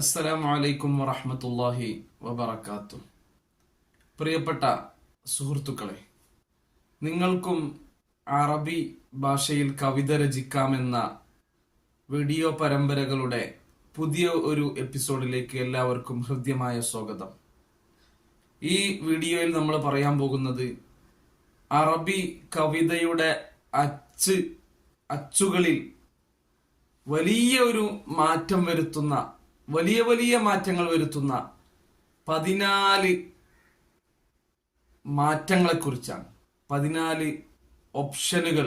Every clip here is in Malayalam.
അസ്സലാമു അലൈക്കും വറഹ്മത്തുള്ളാഹി വബറകാതുഹു. പ്രിയപ്പെട്ട സുഹൃത്തുക്കളെ, നിങ്ങൾക്കും അറബി ഭാഷയിൽ കവിത രചിക്കാമെന്ന വീഡിയോ പരമ്പരകളുടെ പുതിയ ഒരു എപ്പിസോഡിലേക്ക് എല്ലാവർക്കും ഹൃദ്യമായ സ്വാഗതം. ഈ വീഡിയോയിൽ നമ്മൾ പറയാൻ പോകുന്നത് അറബി കവിതയുടെ അച്ചുകളിൽ വലിയ ഒരു മാറ്റം വരുത്തുന്ന, വലിയ മാറ്റങ്ങൾ വരുത്തുന്ന 14 മാറ്റങ്ങളെ കുറിച്ചാണ്. 14 ഓപ്ഷനുകൾ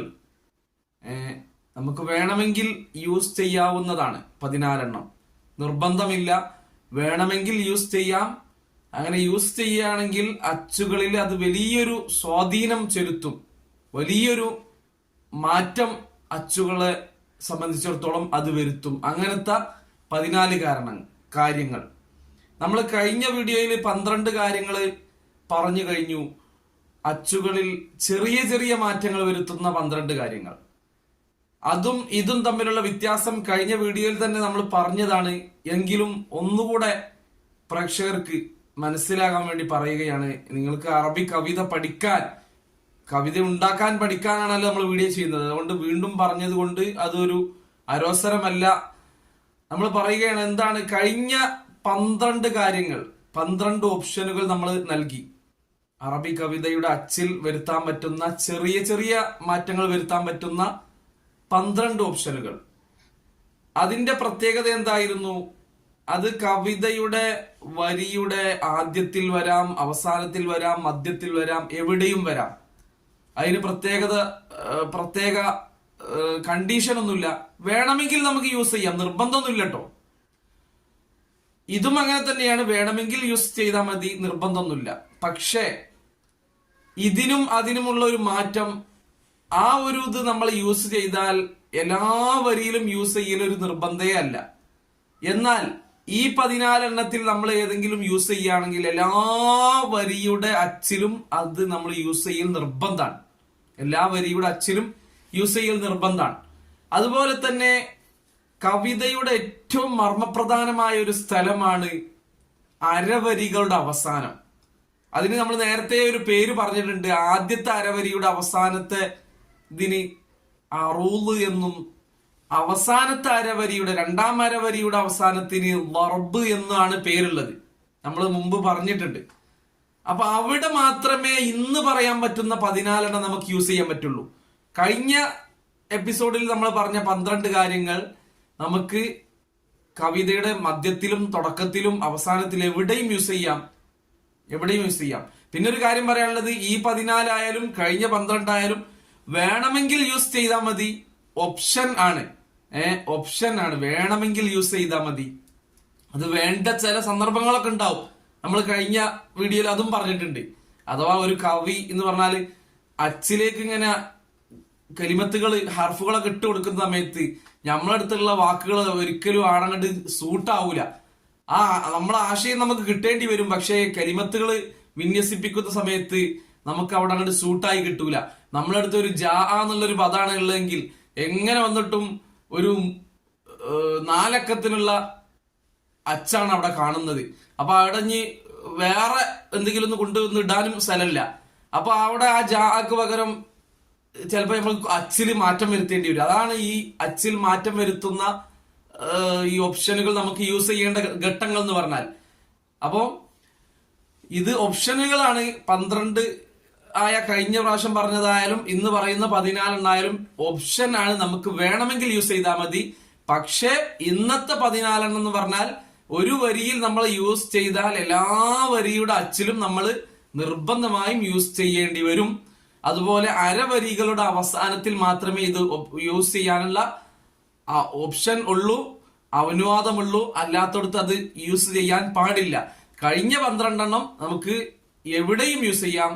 നമുക്ക് വേണമെങ്കിൽ യൂസ് ചെയ്യാവുന്നതാണ്. 14 എണ്ണം നിർബന്ധമില്ല, വേണമെങ്കിൽ യൂസ് ചെയ്യാം. അങ്ങനെ യൂസ് ചെയ്യുകയാണെങ്കിൽ അച്ചുകളിൽ അത് വലിയൊരു സ്വാധീനം ചെലുത്തും, വലിയൊരു മാറ്റം അച്ചുകളെ സംബന്ധിച്ചിടത്തോളം അത് വരുത്തും. അങ്ങനത്തെ 14 കാര്യങ്ങൾ നമ്മൾ കഴിഞ്ഞ വീഡിയോയിൽ 12 കാര്യങ്ങൾ പറഞ്ഞു കഴിഞ്ഞു. അച്ചുകളിൽ ചെറിയ മാറ്റങ്ങൾ വരുത്തുന്ന 12 കാര്യങ്ങൾ. അതും ഇതും തമ്മിലുള്ള വ്യത്യാസം കഴിഞ്ഞ വീഡിയോയിൽ തന്നെ നമ്മൾ പറഞ്ഞതാണ്. എങ്കിലും ഒന്നുകൂടെ പ്രേക്ഷകർക്ക് മനസ്സിലാകാൻ വേണ്ടി പറയുകയാണ്. നിങ്ങൾക്ക് അറബി കവിത പഠിക്കാൻ, കവിത ഉണ്ടാക്കാൻ പഠിക്കാനാണല്ലോ നമ്മൾ വീഡിയോ ചെയ്യുന്നത്. അതുകൊണ്ട് വീണ്ടും പറഞ്ഞത് കൊണ്ട് അതൊരു അരോസരമല്ല. നമ്മൾ പറയുകയാണ് എന്താണ്, കഴിഞ്ഞ 12 കാര്യങ്ങൾ, 12 ഓപ്ഷനുകൾ നമ്മൾ നൽകി. അറബി കവിതയുടെ അച്ചിൽ വരുത്താൻ പറ്റുന്ന ചെറിയ മാറ്റങ്ങൾ വരുത്താൻ പറ്റുന്ന 12 ഓപ്ഷനുകൾ. അതിന്റെ പ്രത്യേകത എന്തായിരുന്നു? അത് കവിതയുടെ വരിയുടെ ആദ്യത്തിൽ വരാം, അവസാനത്തിൽ വരാം, മധ്യത്തിൽ വരാം, എവിടെയും വരാം. അതിന് പ്രത്യേക കണ്ടീഷൻ ഒന്നുമില്ല. വേണമെങ്കിൽ നമുക്ക് യൂസ് ചെയ്യാം, നിർബന്ധമൊന്നുമില്ല കേട്ടോ. ഇതും അങ്ങനെ തന്നെയാണ്, വേണമെങ്കിൽ യൂസ് ചെയ്താൽ മതി, നിർബന്ധമൊന്നുമില്ല. പക്ഷേ ഇതിനും അതിനുമുള്ള ഒരു മാറ്റം, ആ ഒരു ഇത് നമ്മൾ യൂസ് ചെയ്താൽ എല്ലാ വരിയിലും യൂസ് ചെയ്യൽ ഒരു നിർബന്ധമേ അല്ല. എന്നാൽ ഈ 14 എണ്ണത്തിൽ നമ്മൾ ഏതെങ്കിലും യൂസ് ചെയ്യുകയാണെങ്കിൽ എല്ലാ വരിയുടെ അച്ചിലും അത് നമ്മൾ യൂസ് ചെയ്യൽ നിർബന്ധമാണ്. എല്ലാ വരിയുടെ അച്ചിലും യൂസ് ചെയ്യൽ നിർബന്ധമാണ്. അതുപോലെ തന്നെ കവിതയുടെ ഏറ്റവും മർമ്മപ്രധാനമായ ഒരു സ്ഥലമാണ് അരവരികളുടെ അവസാനം. അതിന് നമ്മൾ നേരത്തെ ഒരു പേര് പറഞ്ഞിട്ടുണ്ട്. ആദ്യത്തെ അരവരിയുടെ അവസാനത്തെ ഇതിന് അറൂള് എന്നും, അവസാനത്തെ അരവരിയുടെ, രണ്ടാം അരവരിയുടെ അവസാനത്തിന് വർബ് എന്നാണ് പേരുള്ളത്. നമ്മൾ മുമ്പ് പറഞ്ഞിട്ടുണ്ട്. അപ്പൊ അവിടെ മാത്രമേ ഇന്ന് പറയാൻ പറ്റുന്ന 14 എണ്ണം നമുക്ക് യൂസ് ചെയ്യാൻ പറ്റുള്ളൂ. കഴിഞ്ഞ എപ്പിസോഡിൽ നമ്മൾ പറഞ്ഞ 12 കാര്യങ്ങൾ നമുക്ക് കവിതയുടെ മധ്യത്തിലും തുടക്കത്തിലും അവസാനത്തിലും എവിടെയും യൂസ് ചെയ്യാം. പിന്നെ ഒരു കാര്യം പറയാനുള്ളത്, ഈ 14 ആയാലും കഴിഞ്ഞ 12 ആയാലും വേണമെങ്കിൽ യൂസ് ചെയ്താൽ മതി. ഓപ്ഷൻ ആണ്, വേണമെങ്കിൽ യൂസ് ചെയ്താൽ മതി. അത് വേണ്ട ചില സന്ദർഭങ്ങളൊക്കെ ഉണ്ടാവും. നമ്മൾ കഴിഞ്ഞ വീഡിയോയിൽ അതും പറഞ്ഞിട്ടുണ്ട്. അഥവാ ഒരു കവി എന്ന് പറഞ്ഞാല് അച്ചിലേക്ക് ഇങ്ങനെ കലിമത്തുകൾ, ഹർഫുകളൊക്കെ ഇട്ട് കൊടുക്കുന്ന സമയത്ത് നമ്മളടുത്തുള്ള വാക്കുകൾ ഒരിക്കലും ആണങ്ങട്ട് സൂട്ടാവൂല. നമ്മളെ ആശയം നമുക്ക് കിട്ടേണ്ടി വരും. പക്ഷേ കലിമത്തുകൾ വിന്യസിപ്പിക്കുന്ന സമയത്ത് നമുക്ക് അവിടെ അങ്ങോട്ട് സൂട്ടായി കിട്ടൂല. നമ്മളടുത്ത് ഒരു ജാ എന്നുള്ളൊരു പദമാണ് ഉള്ളതെങ്കിൽ എങ്ങനെ വന്നിട്ടും ഒരു 4 അക്കത്തിനുള്ള അച്ചാണ് അവിടെ കാണുന്നത്. അപ്പൊ അവിടെ ഇനി വേറെ എന്തെങ്കിലും ഒന്ന് കൊണ്ടുവന്ന് ഇടാനും സ്ഥലമില്ല. അപ്പൊ അവിടെ ആ ജാക്ക് പകരം ചിലപ്പോ നമ്മൾ അച്ചിൽ മാറ്റം വരുത്തേണ്ടി വരും. അതാണ് ഈ അച്ചിൽ മാറ്റം വരുത്തുന്ന ഈ ഓപ്ഷനുകൾ നമുക്ക് യൂസ് ചെയ്യേണ്ട ഘട്ടങ്ങൾ എന്ന് പറഞ്ഞാൽ. അപ്പോ ഇത് ഓപ്ഷനുകളാണ്. 12 ആയ കഴിഞ്ഞ പ്രാവശ്യം പറഞ്ഞതായാലും ഇന്ന് പറയുന്ന 14 എണ്ണായാലും ഓപ്ഷൻ ആണ്. നമുക്ക് വേണമെങ്കിൽ യൂസ് ചെയ്താൽ മതി. പക്ഷെ ഇന്നത്തെ 14 എണ്ണം എന്ന് പറഞ്ഞാൽ ഒരു വരിയിൽ നമ്മൾ യൂസ് ചെയ്താൽ എല്ലാ വരിയുടെ അച്ചിലും നമ്മൾ നിർബന്ധമായും യൂസ് ചെയ്യേണ്ടി വരും. അതുപോലെ അരവരികളുടെ അവസാനത്തിൽ മാത്രമേ ഇത് യൂസ് ചെയ്യാനുള്ള ഓപ്ഷൻ ഉള്ളൂ, അനുവാദമുള്ളൂ. അല്ലാത്തടത്ത് അത് യൂസ് ചെയ്യാൻ പാടില്ല. കഴിഞ്ഞ 12 എണ്ണം നമുക്ക് എവിടെയും യൂസ് ചെയ്യാം,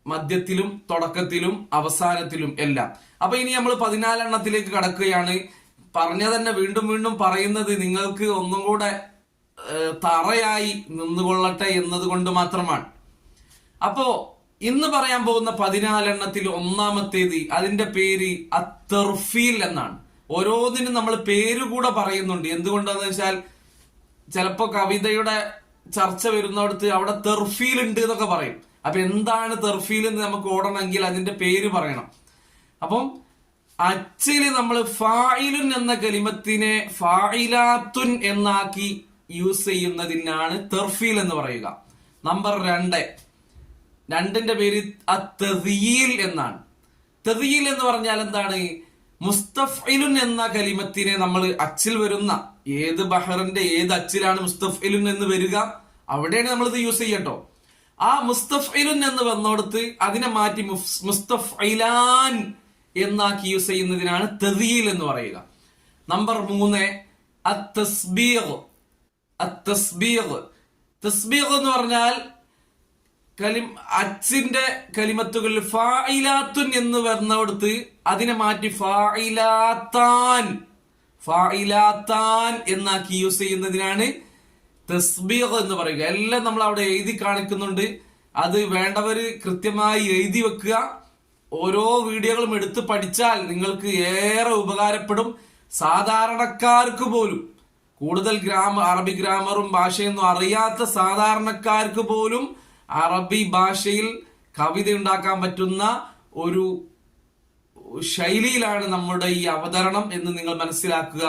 മധ്യത്തിലും തുടക്കത്തിലും അവസാനത്തിലും എല്ലാം. അപ്പൊ ഇനി നമ്മൾ 14 എണ്ണത്തിലേക്ക് കടക്കുകയാണ്. പറഞ്ഞ തന്നെ വീണ്ടും പറയുന്നത് നിങ്ങൾക്ക് ഒന്നും കൂടെ തറയായി നിന്നുകൊള്ളട്ടെ എന്നതുകൊണ്ട് മാത്രമാണ്. അപ്പോ ഇന്ന് പറയാൻ പോകുന്ന 14 എണ്ണത്തിൽ ഒന്നാമത്തേത്, അതിന്റെ പേര് അത്തർഫീൽ എന്നാണ്. ഓരോന്നിനും നമ്മൾ പേര് കൂടെ പറയുന്നുണ്ട്. എന്തുകൊണ്ടാന്ന് വെച്ചാൽ ചിലപ്പോ കവിതയുടെ ചർച്ച വരുന്നിടത്ത് അവിടെ തെർഫീൽ ഉണ്ട് എന്നൊക്കെ പറയും. അപ്പൊ എന്താണ് തെർഫീൽ എന്ന് നമുക്ക് ഓടണമെങ്കിൽ അതിന്റെ പേര് പറയണം. അപ്പം അച്ചില് നമ്മൾ ഫായിലുൻ എന്ന കലിമത്തിനെ ഫായിലാത്തുൻ എന്നാക്കി യൂസ് ചെയ്യുന്നതിനാണ് തെർഫീൽ എന്ന് പറയുക. നമ്പർ 2, രണ്ടിന്റെ പേര് അത്തദീൽ എന്നാണ്. തദീൽ എന്ന് പറഞ്ഞാൽ എന്താണ്? മുസ്തഫ്ഇലുൻ എന്ന കലിമത്തിനെ നമ്മൾ അച്ചിൽ വരുന്ന ഏത് ബഹറിന്റെ ഏത് അച്ചിലാണ് മുസ്തഫ്ഇലുൻ എന്ന് വരിക, അവിടെയാണ് നമ്മൾ ഇത് യൂസ് ചെയ്യട്ടോ. ആ മുസ്തഫ്ഇലുൻ എന്ന് വന്നോടത്ത് അതിനെ മാറ്റി മുസ്തഫ്ഇലാൻ എന്നാക്കി യൂസ് ചെയ്യുന്നതിനാണ് തദീൽ എന്ന് പറയുക. നമ്പർ 3, അത്തസ്ബീഗ്. അത്തസ്ബീഗ് എന്ന് പറഞ്ഞാൽ അച്ചിന്റെ കലിമത്തുകളിൽ ഫായിലാത്തുൻ എന്ന് വരുന്നിടത്ത് അതിനെ മാറ്റി ഫായിലാത്താൻ എന്നാക്കി യൂസ് ചെയ്യുന്നതിനാണ് തസ്ബീഗ് എന്ന് പറയുക. എല്ലാം നമ്മൾ അവിടെ എഴുതി കാണിക്കുന്നുണ്ട്. അത് വേണ്ടവര് കൃത്യമായി എഴുതി വെക്കുക. ഓരോ വീഡിയോകളും എടുത്ത് പഠിച്ചാൽ നിങ്ങൾക്ക് ഏറെ ഉപകാരപ്പെടും. സാധാരണക്കാർക്ക് പോലും, കൂടുതൽ അറബി ഗ്രാമറും ഭാഷയൊന്നും അറിയാത്ത സാധാരണക്കാർക്ക് പോലും അറബി ഭാഷയിൽ കവിത ഉണ്ടാക്കാൻ പറ്റുന്ന ഒരു ശൈലിയിലാണ് നമ്മുടെ ഈ അവതരണം എന്ന് നിങ്ങൾ മനസ്സിലാക്കുക.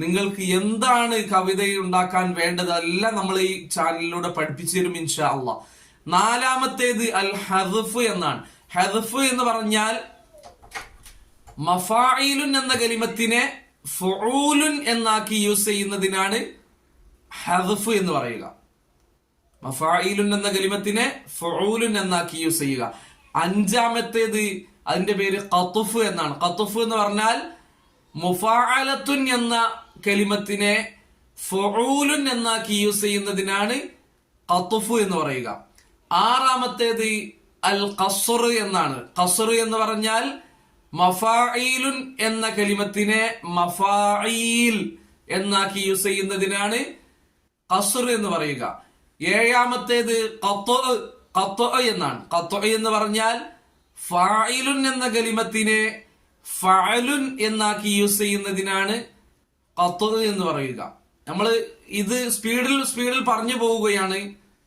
നിങ്ങൾക്ക് എന്താണ് കവിത ഉണ്ടാക്കാൻ വേണ്ടത് എല്ലാം നമ്മൾ ഈ ചാനലിലൂടെ പഠിപ്പിച്ചു തരും ഇൻഷാ അള്ളാഹ്. 4-മത്തേത് അൽ ഹദ്ഫ് എന്നാണ്. ഹദ്ഫ് എന്ന് പറഞ്ഞാൽ മഫായിലുൻ എന്ന കലിമത്തിനെ ഫുഊലുൻ എന്നാക്കി യൂസ് ചെയ്യുന്നതിനാണ് ഹദ്ഫ് എന്ന് പറയുക. മഫായിലുൻ എന്ന കലിമത്തിനെ ഫുഊലുൻ എന്നാക്കി യൂസ് ചെയ്യുക. 5-മത്തേത് അതിന്റെ പേര് ഖത്ഫ് എന്നാണ്. ഖത്ഫ് എന്ന് പറഞ്ഞാൽ മുഫാഅലത്തുൻ എന്ന കലിമത്തിനെ ഫുഊലുൻ എന്നാക്കി യൂസ് ചെയ്യുന്നതിനാണ് ഖത്ഫ് എന്ന് പറയുക. 6-മത്തേത് അൽ ഖസ്ർ എന്നാണ്. ഖസ്ർ എന്ന് പറഞ്ഞാൽ മഫായിലുൻ എന്ന കലിമത്തിനെ മഫായിൽ എന്നാക്കി യൂസ് ചെയ്യുന്നതിനാണ് ഖസ്ർ എന്ന് പറയുക. 7-മത്തേത് ഖത്അ എന്നാണ്. ഖത്അ എന്ന് പറഞ്ഞാൽ ഫായിലുൻ എന്ന കലിമത്തിനെ ഫഅലുൻ എന്നാക്കി യൂസ് ചെയ്യുന്നതിനാണ് ഖത്അ എന്ന് പറയുക. നമ്മൾ ഇത് സ്പീഡിൽ പറഞ്ഞു പോവുകയാണ്,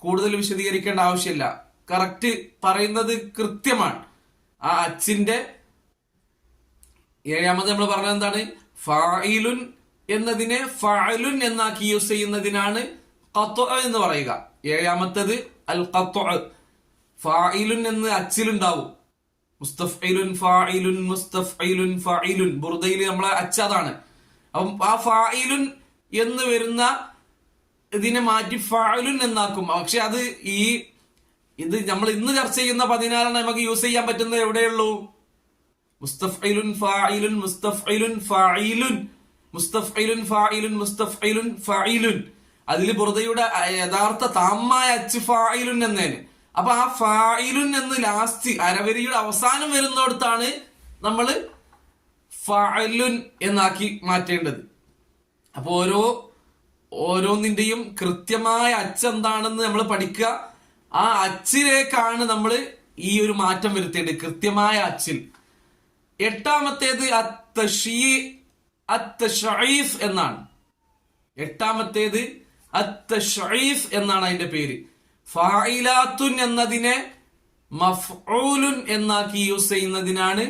കൂടുതൽ വിശദീകരിക്കേണ്ട ആവശ്യമില്ല. കറക്റ്റ് പറയുന്നത് കൃത്യമാണ്. ആ അച്ചിന്റെ 7-മത് നമ്മൾ പറഞ്ഞത് എന്താണ്? ഫായിലുൻ എന്നതിനെ ഫഅലുൻ എന്നാക്കി യൂസ് ചെയ്യുന്നതിനാണ് ഖത്അ എന്ന് പറയുക. 7-മത്തേത് അൽ ഖത്അ. ഫായിലുൻ എന്ന് അച്ചിലുണ്ടാവും. മുസ്തഫ്ഇലുൻ ഫായിലുൻ മുസ്തഫ്ഇലുൻ ഫായിലുൻ ബുർദയിൽ നമ്മളെ അച്ചതാണ്. അപ്പം ആ ഫായിലുൻ എന്ന് വരുന്ന ഇതിനെ മാറ്റി ഫഅലുൻ എന്നാക്കും. പക്ഷെ അത് ഇത് നമ്മൾ ഇന്ന് ചർച്ച ചെയ്യുന്ന 14 നമുക്ക് യൂസ് ചെയ്യാൻ പറ്റുന്നത് എവിടെയുള്ളൂ? മുസ്തഫ്ഇലുൻ ഫായിലുൻ മുസ്തഫ്ഇലുൻ ഫായിലുൻ മുസ്തഫ്ഇലുൻ ഫായിലുൻ മുസ്തഫ്ഇലുൻ ഫായിലുൻ. അതിൽ ബുർദയുടെ യഥാർത്ഥ താമായ അച്ച് ഫായിലുൻ എന്നേന്. അപ്പൊ ആ ഫായിലുൻ എന്ന് ലാസ്റ്റ് അരവരിയുടെ അവസാനം വരുന്നിടത്താണ് നമ്മൾ ഫഅലുൻ എന്നാക്കി മാറ്റേണ്ടത്. അപ്പൊ ഓരോന്നിന്റെയും കൃത്യമായ അച്ച് എന്താണെന്ന് നമ്മൾ പഠിക്കുക. ആ അച്ചിലേക്കാണ് നമ്മൾ ഈ ഒരു മാറ്റം വരുത്തേണ്ടത്, കൃത്യമായ അച്ചിൽ. 8-മത്തേത് അത്തശ്ഈഫ് എന്നാണ്. 8-മത്തേത് അത്തശ്ഈഫ് എന്നാണ് അതിന്റെ പേര്. ഫായിലാത്തുൻ എന്നതിനെ മഫ്ഊലുൻ എന്നാക്കി യൂസ് ചെയ്യുന്നതിനാണ്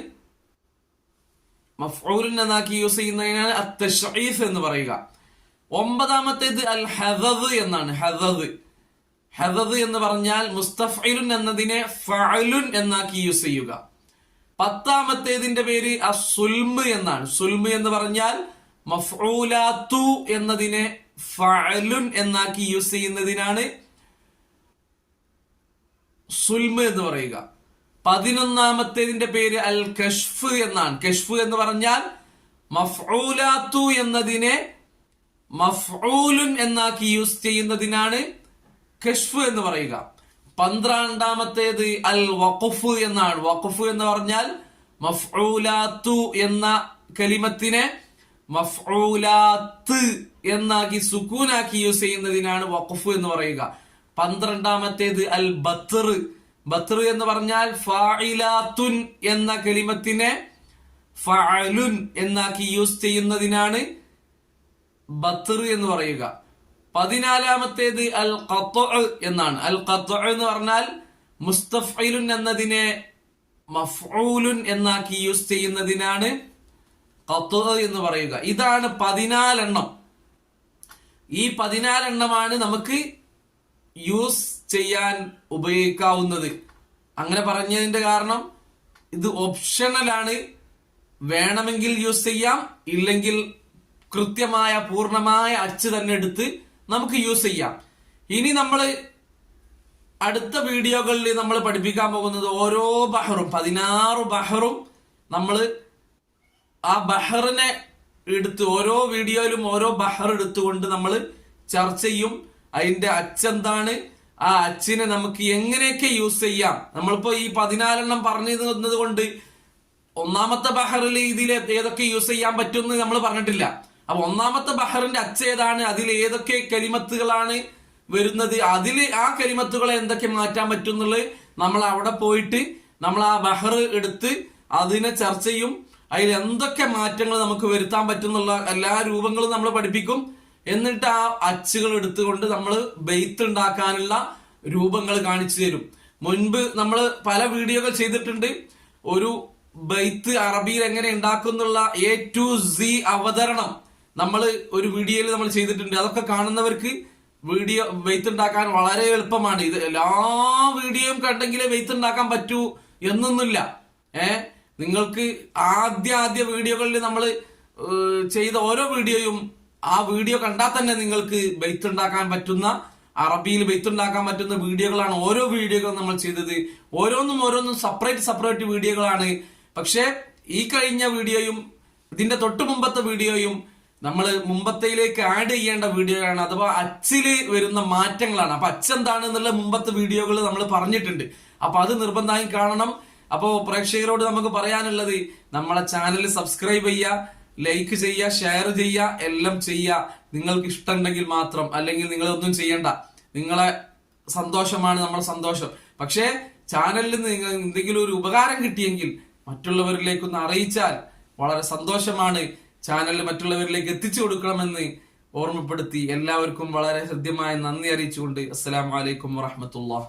അത്തശ്ഈഫ് എന്ന് പറയുക. 9-മത്തേത് അൽ ഹദദ് എന്നാണ്. ഹദദ് എന്ന് പറഞ്ഞാൽ മുസ്തഫ്ഇലുൻ എന്നതിനെ ഫഅലുൻ എന്നാക്കി യൂസ് ചെയ്യുക. 10-മത്തേതിന്റെ പേര് അസുൽമ് എന്നാണ്. സുൽമ് എന്ന് പറഞ്ഞാൽ മഫ്ഊലാത്തു എന്നതിനെ ഫഅലുൻ എന്നാക്കി യൂസ് ചെയ്യുന്നതിനാണ് സുൽമ് എന്ന് പറയുക. 11-മത്തേതിന്റെ പേര് അൽ കശ്ഫ് എന്നാണ്. കശ്ഫ് എന്ന് പറഞ്ഞാൽ മഫ്ഊലാത്തു എന്നതിനെ മഫ്ഊലുൻ എന്നാക്കി യൂസ് ചെയ്യുന്നതിനാണ് കശ്ഫ് എന്ന് പറയുക. 12-മത്തേത് അൽ വഖഫ് എന്നാണ്. വഖഫ് എന്ന് പറഞ്ഞാൽ മഫ്ഊലാത്തു എന്ന കലിമത്തിനെ മഫ്ഊലാത്ത് എന്നാക്കി സുക്കൂനാക്കി യൂസ് ചെയ്യുന്നതിനാണ് വഖഫ് എന്ന് പറയുക. 12-മത്തേത് അൽ ബത്ർ. ബത്ർ എന്ന് പറഞ്ഞാൽ ഫായിലാത്തുൻ എന്ന കലിമത്തിനെ ഫഅലുൻ എന്നാക്കി യൂസ് ചെയ്യുന്നതിനാണ് ബത്ർ എന്ന് പറയുക. 14-ാമത്തേത് അൽ ഖത്അ എന്നാണ്. അൽ ഖത്അ എന്ന് പറഞ്ഞാൽ മുസ്തഫ്ഇലുൻ എന്നതിനെ മഫ്ഊലുൻ എന്നാക്കി യൂസ് ചെയ്യുന്നതിനാണ് ഖത്അ എന്ന് പറയുക. ഇതാണ് 14 എണ്ണം. ഈ 14 എണ്ണമാണ് നമുക്ക് യൂസ് ചെയ്യാൻ ഉപയോഗിക്കാവുന്നത്. അങ്ങനെ പറഞ്ഞതിന്റെ കാരണം ഇത് ഓപ്ഷണലാണ്. വേണമെങ്കിൽ യൂസ് ചെയ്യാം, ഇല്ലെങ്കിൽ കൃത്യമായ പൂർണ്ണമായ അച്ച് തന്നെ എടുത്ത് നമുക്ക് യൂസ് ചെയ്യാം. ഇനി നമ്മൾ അടുത്ത വീഡിയോകളിൽ നമ്മൾ പഠിപ്പിക്കാൻ പോകുന്നത് ഓരോ ബഹറും 16 ബഹറും നമ്മൾ ആ ബഹറിനെ എടുത്ത് ഓരോ വീഡിയോയിലും ഓരോ ബഹർ എടുത്തുകൊണ്ട് നമ്മൾ ചർച്ച ചെയ്യും. അതിന്റെ അച്ചെന്താണ്, ആ അച്ചിനെ നമുക്ക് എങ്ങനെയൊക്കെ യൂസ് ചെയ്യാം. നമ്മളിപ്പോ ഈ 14 എണ്ണം പറഞ്ഞു തന്നത് കൊണ്ട് ഒന്നാമത്തെ ബഹറിൽ ഇതിൽ ഏതൊക്കെ യൂസ് ചെയ്യാൻ പറ്റും എന്ന് നമ്മൾ പറഞ്ഞിട്ടില്ല. അപ്പൊ ഒന്നാമത്തെ ബഹറിന്റെ അച്ച് ഏതാണ്, അതിൽ ഏതൊക്കെ കലിമത്തുകളാണ് വരുന്നത്, അതിൽ ആ കലിമത്തുകളെ എന്തൊക്കെ മാറ്റാൻ പറ്റും എന്നുള്ളത് നമ്മൾ അവിടെ പോയിട്ട് നമ്മൾ ആ ബഹർ എടുത്ത് അതിനെ ചർച്ച ചെയ്യും. അതിൽ എന്തൊക്കെ മാറ്റങ്ങൾ നമുക്ക് വരുത്താൻ പറ്റുന്നുള്ള എല്ലാ രൂപങ്ങളും നമ്മൾ പഠിപ്പിക്കും. എന്നിട്ട് ആ അച്ചുകൾ എടുത്തുകൊണ്ട് നമ്മൾ ബെയ്ത്ത് ഉണ്ടാക്കാനുള്ള രൂപങ്ങൾ കാണിച്ചു തരും. മുൻപ് നമ്മൾ പല വീഡിയോകൾ ചെയ്തിട്ടുണ്ട്. ഒരു ബെയ്ത്ത് അറബിയിൽ എങ്ങനെ ഉണ്ടാക്കുന്നുള്ള A to Z അവതരണം നമ്മൾ ഒരു വീഡിയോയിൽ നമ്മൾ ചെയ്തിട്ടുണ്ട്. അതൊക്കെ കാണുന്നവർക്ക് വീഡിയോ ബെയ്ത്ത് ഉണ്ടാക്കാൻ വളരെ എളുപ്പമാണ്. ഇത് എല്ലാ വീഡിയോയും കണ്ടെങ്കിലേ ബെയ്ത്ത് ഉണ്ടാക്കാൻ പറ്റൂ എന്നൊന്നുമില്ല. നിങ്ങൾക്ക് ആദ്യ വീഡിയോകളിൽ നമ്മൾ ചെയ്ത ഓരോ വീഡിയോയും ആ വീഡിയോ കണ്ടാൽ തന്നെ നിങ്ങൾക്ക് ബെയ്ത്ത് ഉണ്ടാക്കാൻ പറ്റുന്ന, അറബിയിൽ ബെയ്ത്ത് ഉണ്ടാക്കാൻ പറ്റുന്ന വീഡിയോകളാണ് ഓരോ വീഡിയോകളും നമ്മൾ ചെയ്തത്. ഓരോന്നും സെപ്പറേറ്റ് വീഡിയോകളാണ്. പക്ഷെ ഈ കഴിഞ്ഞ വീഡിയോയും ഇതിന്റെ തൊട്ട് മുമ്പത്തെ വീഡിയോയും നമ്മൾ മുമ്പത്തേലേക്ക് ആഡ് ചെയ്യേണ്ട വീഡിയോയാണ്. അഥവാ അച്ചില് വരുന്ന മാറ്റങ്ങളാണ്. അപ്പൊ അച്ചെന്താണ് എന്നുള്ള മുമ്പത്തെ വീഡിയോകൾ നമ്മൾ പറഞ്ഞിട്ടുണ്ട്. അപ്പൊ അത് നിർബന്ധമായും കാണണം. അപ്പോ പ്രേക്ഷകരോട് നമുക്ക് പറയാനുള്ളത്, നമ്മളെ ചാനൽ സബ്സ്ക്രൈബ് ചെയ്യുക, ലൈക്ക് ചെയ്യുക, ഷെയർ ചെയ്യുക, എല്ലാം ചെയ്യുക. നിങ്ങൾക്ക് ഇഷ്ടമുണ്ടെങ്കിൽ മാത്രം, അല്ലെങ്കിൽ നിങ്ങളൊന്നും ചെയ്യണ്ട. നിങ്ങളെ സന്തോഷമാണ് നമ്മുടെ സന്തോഷം. പക്ഷേ ചാനലിൽ നിന്ന് നിങ്ങൾ എന്തെങ്കിലും ഒരു ഉപകാരം കിട്ടിയെങ്കിൽ മറ്റുള്ളവരിലേക്കൊന്ന് അറിയിച്ചാൽ വളരെ സന്തോഷമാണ്. ചാനൽ മറ്റുള്ളവരിലേക്ക് എത്തിച്ചു കൊടുക്കണമെന്ന് ഓർമ്മപ്പെടുത്തി എല്ലാവർക്കും വളരെ ഹൃദ്യമായ നന്ദി അറിയിച്ചുകൊണ്ട് അസ്സലാമു അലൈക്കും വറഹ്മത്തുള്ളാഹി.